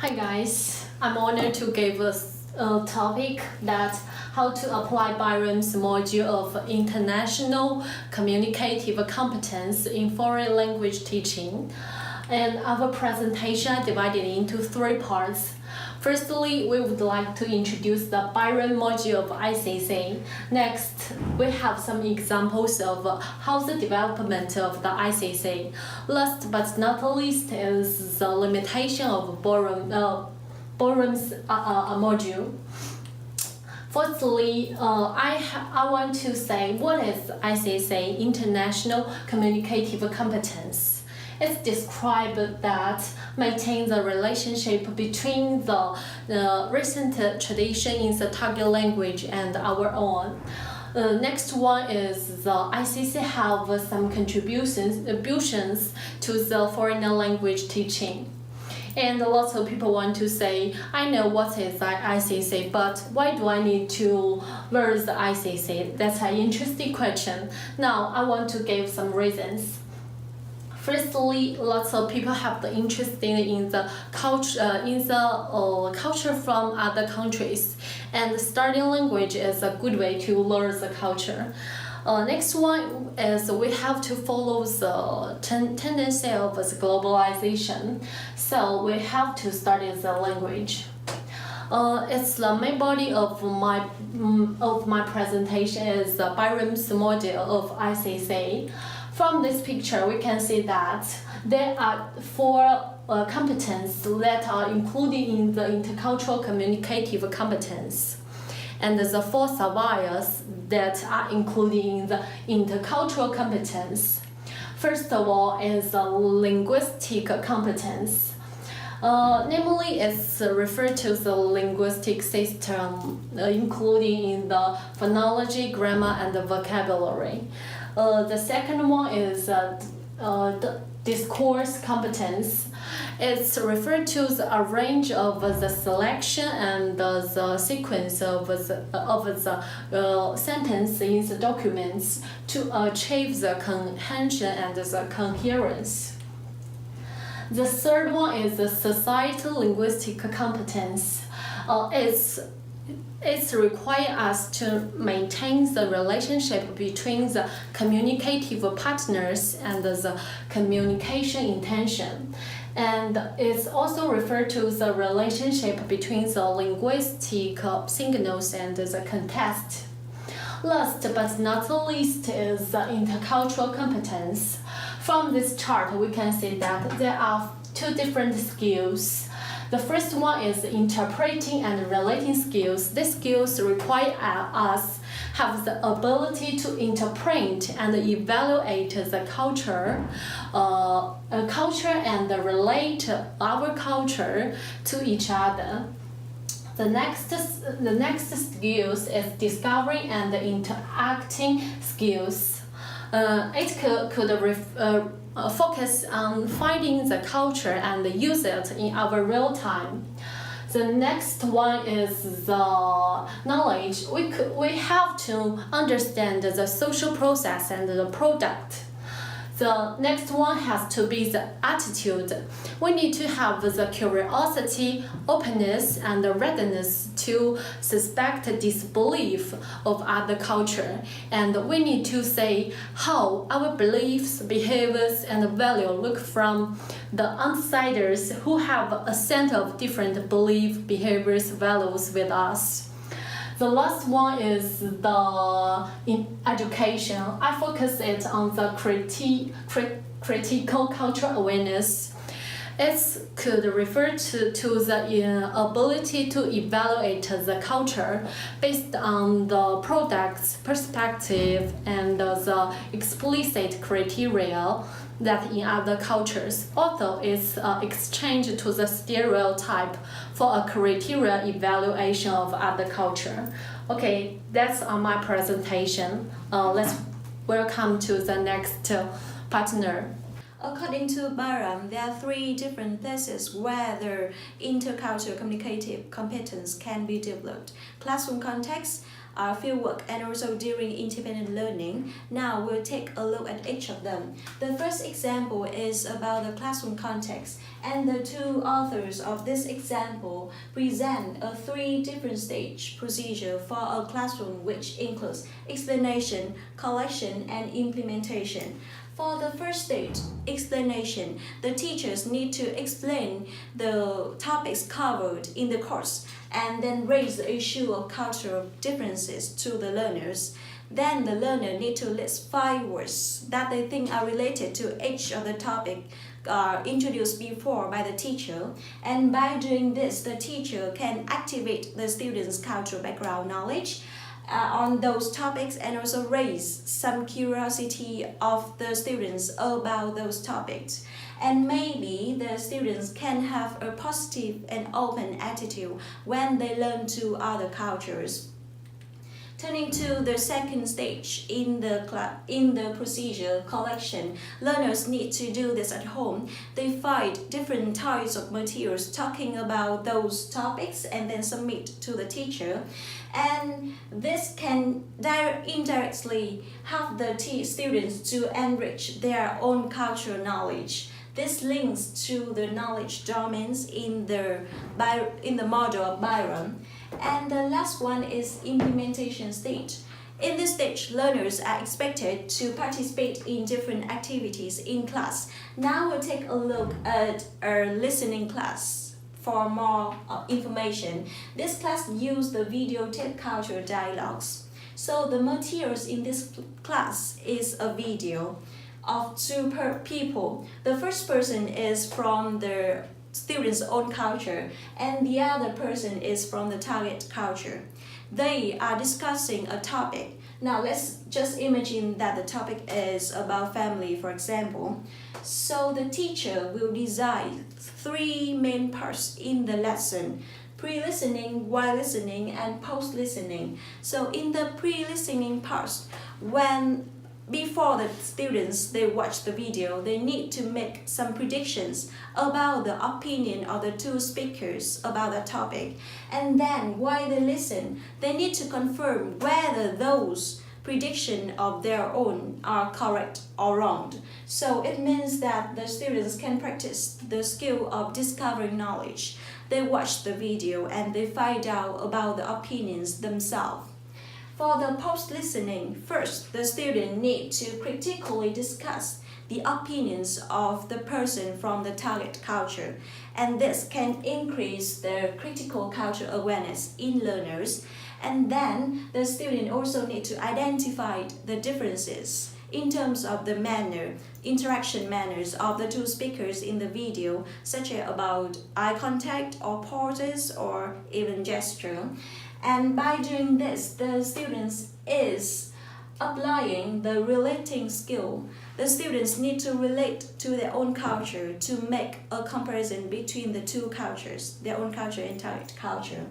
Hi guys, I'm honored to give a topic that how to apply Byram's module of International Communicative Competence in foreign language teaching. And our presentation is divided into three parts. Firstly, we would like to introduce the Byram module of ICC. Next, we have some examples of how the development of the ICC. Last but not least is the limitation of Byram's module. Firstly, I want to say what is ICC, International Communicative Competence. It's described that maintain the relationship between the recent tradition in the target language and our own. Next one is the ICC have some contributions to the foreign language teaching. And lots of people want to say, I know what is the ICC, but why do I need to learn the ICC? That's an interesting question. Now, I want to give some reasons. Firstly, lots of people have the interest in the culture from other countries, and studying language is a good way to learn the culture. Next one is we have to follow the tendency of the globalization, so we have to study the language. It's the main body of my presentation is the Byram's model of ICC. From this picture, we can see that there are four competences that are included in the intercultural communicative competence, and the four survivors that are included in the intercultural competence. First of all is the linguistic competence. Namely, it's referred to the linguistic system, including in the phonology, grammar, and the vocabulary. The second one is the discourse competence. It's referred to a range of the selection and the sequence of the sentence in the documents to achieve the comprehension and the coherence. The third one is the societal linguistic competence. It's require us to maintain the relationship between the communicative partners and the communication intention. And it's also referred to the relationship between the linguistic signals and the context. Last but not least is the intercultural competence. From this chart, we can see that there are two different skills. The first one is interpreting and relating skills. These skills require us have the ability to interpret and evaluate the culture and relate our culture to each other. The next skills is discovering and interacting skills. It could focus on finding the culture and use it in our real time. The next one is the knowledge. We have to understand the social process and the product. The next one has to be the attitude. We need to have the curiosity, openness, and the readiness to suspect disbelief of other culture. And we need to say how our beliefs, behaviors, and value look from the outsiders who have a set of different belief, behaviors, values with us. The last one is in education. I focus it on the critical cultural awareness. It could refer to the ability to evaluate the culture based on the product's perspective and the explicit criteria that in other cultures. Also, it's exchange to the stereotype for a criteria evaluation of other culture. Okay, that's on my presentation. Let's welcome to the next partner. According to Byram, there are 3 different places where the intercultural communicative competence can be developed: classroom context, fieldwork, and also during independent learning. Now we'll take a look at each of them. The first example is about the classroom context, and the 2 authors of this example present a 3 different stage procedure for a classroom, which includes explanation, collection, and implementation. For the first stage, explanation, the teachers need to explain the topics covered in the course and then raise the issue of cultural differences to the learners. Then the learner need to list 5 words that they think are related to each of the topic introduced before by the teacher. And by doing this, the teacher can activate the students' cultural background knowledge on those topics and also raise some curiosity of the students about those topics. And maybe the students can have a positive and open attitude when they learn to other cultures. Turning to the second stage in the procedure collection, learners need to do this at home. They find different types of materials talking about those topics and then submit to the teacher. And this can indirectly help the students to enrich their own cultural knowledge. This links to the knowledge domains in the model of Byram. And the last one is implementation stage. In this stage, learners are expected to participate in different activities in class. Now we'll take a look at our listening class for more information. This class uses the videotape cultural dialogues. So the materials in this class is a video of 2 people. The first person is from the students' own culture and the other person is from the target culture. They are discussing a topic. Now let's just imagine that the topic is about family, for example. So the teacher will design 3 main parts in the lesson: pre-listening, while listening, and post-listening. So in the pre-listening parts, before the students they watch the video, they need to make some predictions about the opinion of the 2 speakers about the topic. And then while they listen, they need to confirm whether those predictions of their own are correct or wrong. So it means that the students can practice the skill of discovering knowledge. They watch the video and they find out about the opinions themselves. For the post-listening, first, the student needs to critically discuss the opinions of the person from the target culture, and this can increase their critical cultural awareness in learners. And then the student also needs to identify the differences in terms of the interaction manners of the 2 speakers in the video, such as about eye contact or pauses or even gesture. And by doing this, the students is applying the relating skill. The students need to relate to their own culture to make a comparison between the 2 cultures, their own culture and target culture.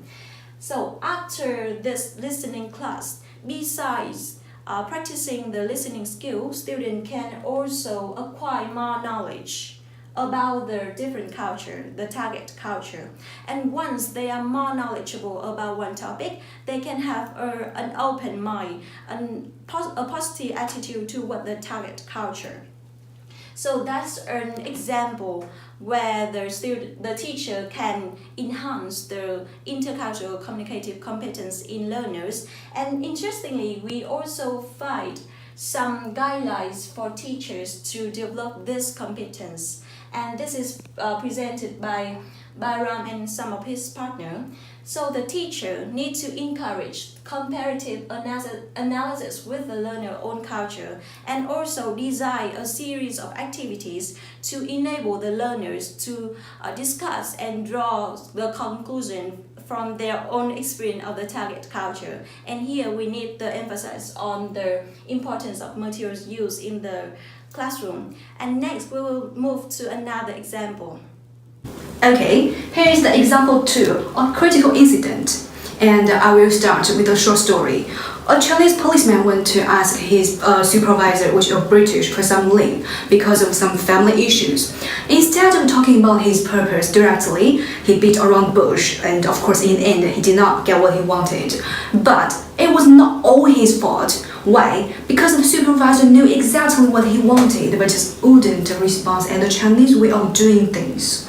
So after this listening class, besides practicing the listening skill, students can also acquire more knowledge about their different culture, the target culture. And once they are more knowledgeable about one topic, they can have an open mind and a positive attitude toward the target culture. So that's an example where the teacher can enhance the intercultural communicative competence in learners. And interestingly, we also find some guidelines for teachers to develop this competence. And this is presented by Byram and some of his partners. So the teacher needs to encourage comparative analysis with the learner's own culture and also design a series of activities to enable the learners to discuss and draw the conclusion from their own experience of the target culture. And here we need to emphasize on the importance of materials used in the classroom. And next we will move to another example. Okay, here is the example 2 of critical incident. And I will start with a short story. A Chinese policeman went to ask his supervisor, which is British, for some leave because of some family issues. Instead of talking about his purpose directly, he beat around the bush, and of course, in the end, he did not get what he wanted. But it was not all his fault. Why? Because the supervisor knew exactly what he wanted, but just wouldn't respond at the Chinese way of doing things.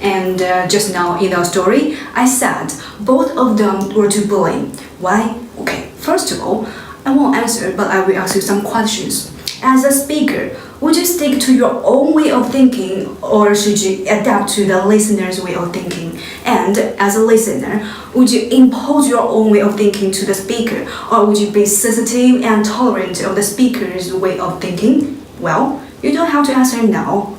And just now in our story, I said both of them were to blame. Why? Okay, first of all, I won't answer, but I will ask you some questions. As a speaker, would you stick to your own way of thinking, or should you adapt to the listener's way of thinking? And as a listener, would you impose your own way of thinking to the speaker, or would you be sensitive and tolerant of the speaker's way of thinking? Well, you don't have to answer now.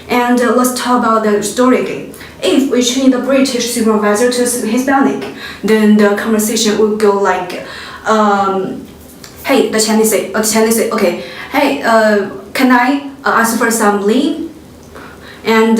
And let's talk about the story again. If we change the British supervisor to Hispanic, then the conversation would go like, hey, the Chinese say, okay, hey, can I ask for some leave? And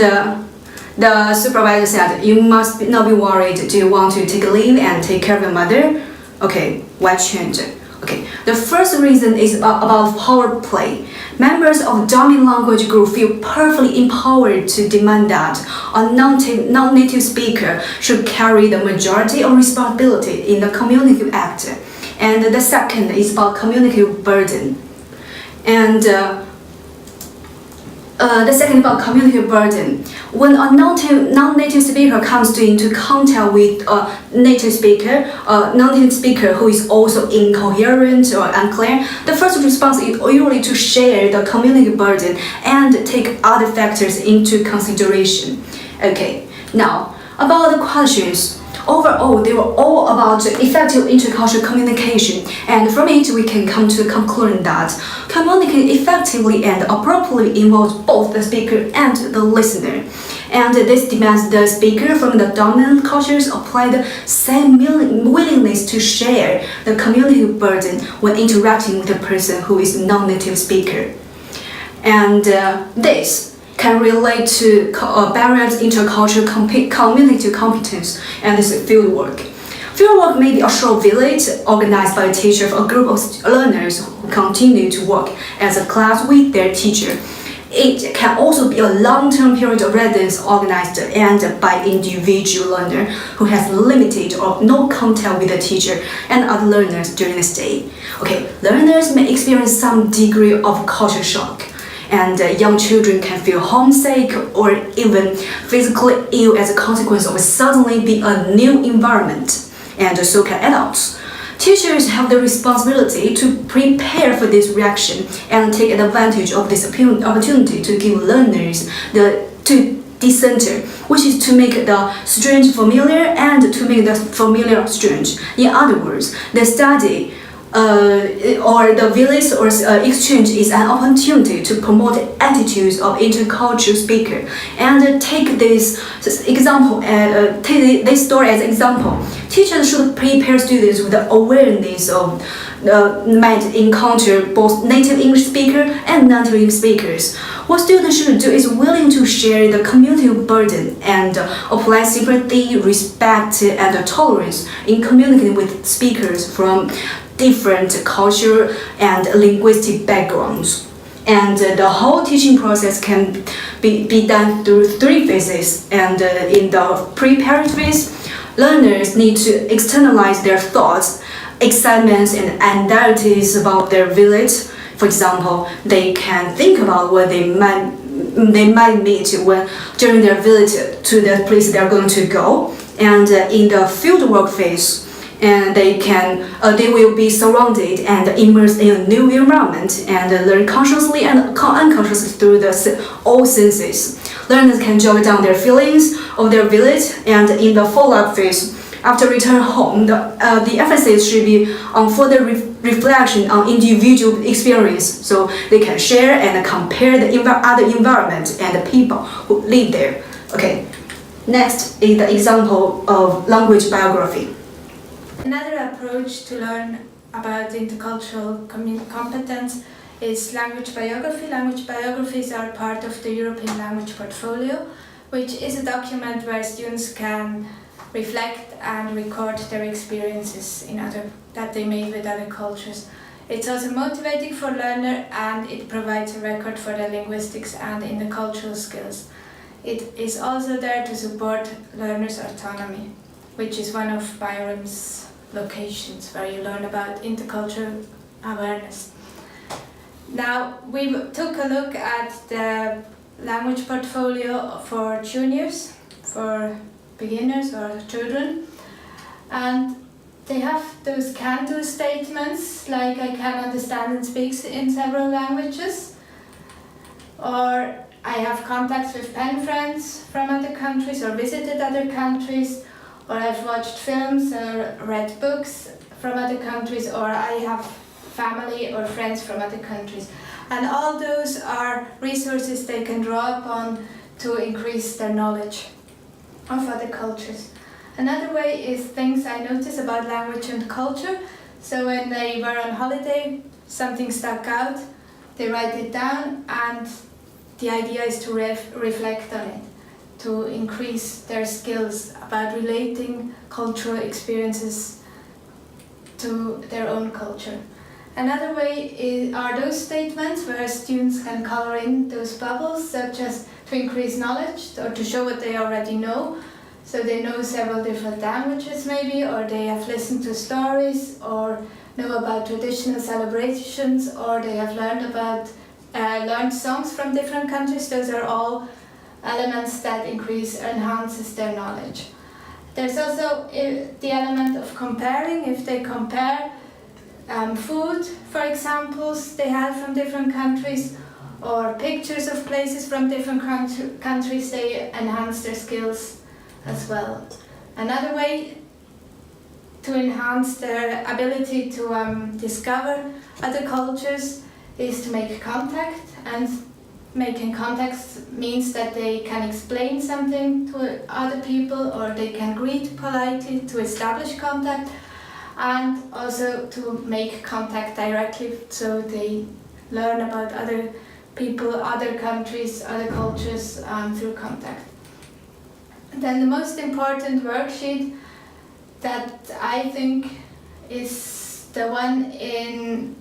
the supervisor said, you must not be worried. Do you want to take a leave and take care of your mother? Okay, why change? Okay, the first reason is about power play. Members of dominant language group feel perfectly empowered to demand that a non-native speaker should carry the majority of responsibility in the Communicative Act. And the second is about communicative burden. And the second about communicative burden. When a non-native speaker comes into contact with a native speaker, a non-native speaker who is also incoherent or unclear, the first response is usually to share the communicative burden and take other factors into consideration. Okay, now about the questions. Overall, they were all about effective intercultural communication, and from it we can come to the conclusion that communicating effectively and appropriately involves both the speaker and the listener. And this demands the speaker from the dominant cultures apply the same willingness to share the communicative burden when interacting with a person who is non-native speaker. And this can relate to Byram's intercultural communicative competence and this fieldwork. Fieldwork may be a short visit organized by a teacher for a group of learners who continue to work as a class with their teacher. It can also be a long-term period of residence organized and by individual learner who has limited or no contact with the teacher and other learners during the stay. Okay, learners may experience some degree of culture shock. And young children can feel homesick or even physically ill as a consequence of suddenly being a new environment. And so can adults. Teachers have the responsibility to prepare for this reaction and take advantage of this opportunity to give learners to decenter, which is to make the strange familiar and to make the familiar strange. In other words, the study or the visit or exchange is an opportunity to promote attitudes of intercultural speaker. And take this example, take this story as an example. Teachers should prepare students with the awareness of might encounter both native English speaker and non-native English speakers. What students should do is willing to share the community burden and apply sympathy, respect, and tolerance in communicating with speakers from different cultural and linguistic backgrounds. And the whole teaching process can be done through 3 phases. And in the preparatory phase, learners need to externalize their thoughts, excitements, and anxieties about their village. For example, they can think about what they might meet when during their visit to the place they are going to go. And in the fieldwork phase, and they will be surrounded and immersed in a new environment and learn consciously and unconsciously through all senses. Learners can jot down their feelings of their village, and in the follow-up phase, after return home, the emphasis should be on further reflection on individual experience, so they can share and compare the other environment and the people who live there. Okay, next is the example of language biography. Another approach to learn about intercultural competence is language biography. Language biographies are part of the European language portfolio, which is a document where students can reflect and record their experiences that they made with other cultures. It's also motivating for learner, and it provides a record for their linguistics and intercultural skills. It is also there to support learners' autonomy, which is one of Byram's locations where you learn about intercultural awareness. Now, we took a look at the language portfolio for juniors, for beginners or children, and they have those can-do statements like I can understand and speak in several languages, or I have contacts with pen friends from other countries or visited other countries, or I've watched films or read books from other countries, or I have family or friends from other countries. And all those are resources they can draw upon to increase their knowledge of other cultures. Another way is things I notice about language and culture. So when they were on holiday, something stuck out, they write it down, and the idea is to reflect on it, to increase their skills about relating cultural experiences to their own culture. Another way are those statements where students can color in those bubbles, such as to increase knowledge or to show what they already know. So they know several different languages maybe, or they have listened to stories, or know about traditional celebrations, or they have learned songs from different countries. Those are all elements that enhances their knowledge. There's also the element of comparing. If they compare food, for example, they have from different countries, or pictures of places from different countries, they enhance their skills as well. Another way to enhance their ability to discover other cultures is to make contact, and making contact means that they can explain something to other people, or they can greet politely to establish contact, and also to make contact directly, so they learn about other people, other countries, other cultures through contact. Then the most important worksheet that I think is the one in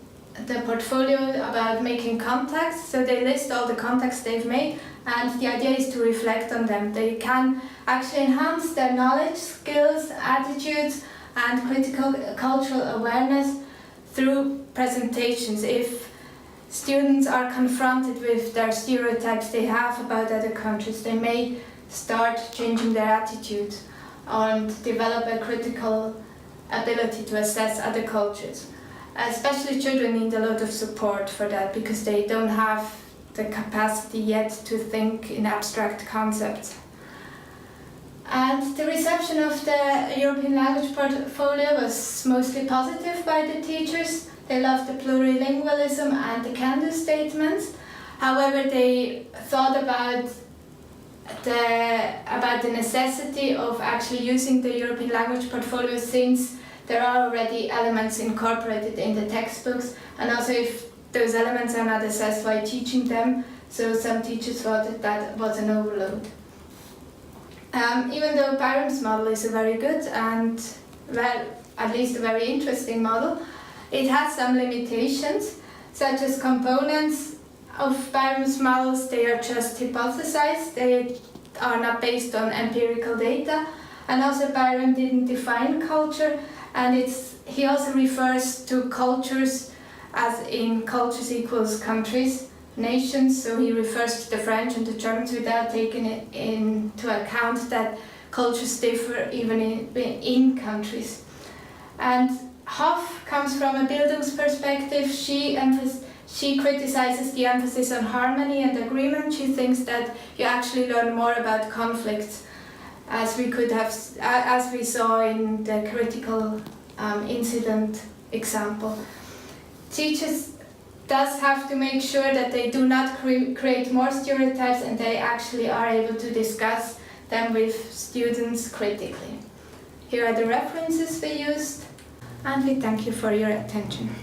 the portfolio about making contacts. So they list all the contacts they've made, and the idea is to reflect on them. They can actually enhance their knowledge, skills, attitudes, and critical cultural awareness through presentations. If students are confronted with their stereotypes they have about other countries, they may start changing their attitude and develop a critical ability to assess other cultures. Especially children need a lot of support for that, because they don't have the capacity yet to think in abstract concepts. And the reception of the European language portfolio was mostly positive by the teachers. They loved the plurilingualism and the can-do statements. However, they thought about the necessity of actually using the European language portfolio, since there are already elements incorporated in the textbooks, and also if those elements are not assessed while teaching them, so some teachers thought that was an overload. Even though Byram's model is a very good and, well, at least a very interesting model, it has some limitations, such as components of Byram's models. They are just hypothesized, they are not based on empirical data, and also Byram didn't define culture, and he also refers to cultures as in cultures equals countries, nations, so he refers to the French and the Germans without taking it into account that cultures differ even in countries. And Hoff comes from a Bildungsperspektive. She criticizes the emphasis on harmony and agreement. She thinks that you actually learn more about conflicts, as we saw in the critical incident example. Teachers does have to make sure that they do not create more stereotypes, and they actually are able to discuss them with students critically. Here are the references we used, and we thank you for your attention.